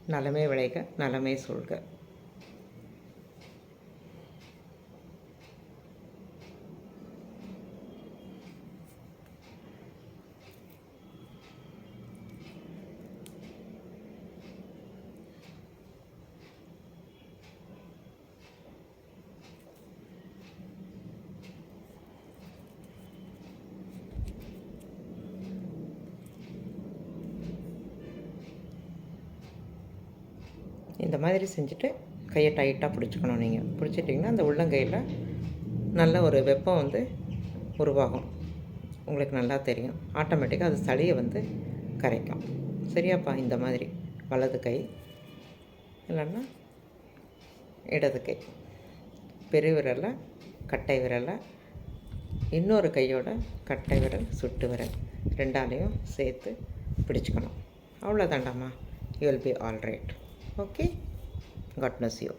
நலமே விளைக, நலமே சொல்க. இந்த மாதிரி செஞ்சுட்டு கையை டைட்டாக பிடிச்சிக்கணும். நீங்கள் பிடிச்சிட்டிங்கன்னா அந்த உள்ளங்கையில் நல்ல ஒரு வெப்பம் வந்து உருவாகும். உங்களுக்கு நல்லா தெரியும். ஆட்டோமேட்டிக்காக அது சளியை வந்து கரைக்கும். சரியாப்பா? இந்த மாதிரி வலது கை இல்லைன்னா இடது கை, பெருவிரலை, கட்டை விரலை, இன்னொரு கையோட கட்டை விரல், சுட்டு விரல் ரெண்டாலையும் சேர்த்து பிடிச்சிக்கணும். அவ்வளோதாண்டாம்மா. You will be all right. Okay? God bless you.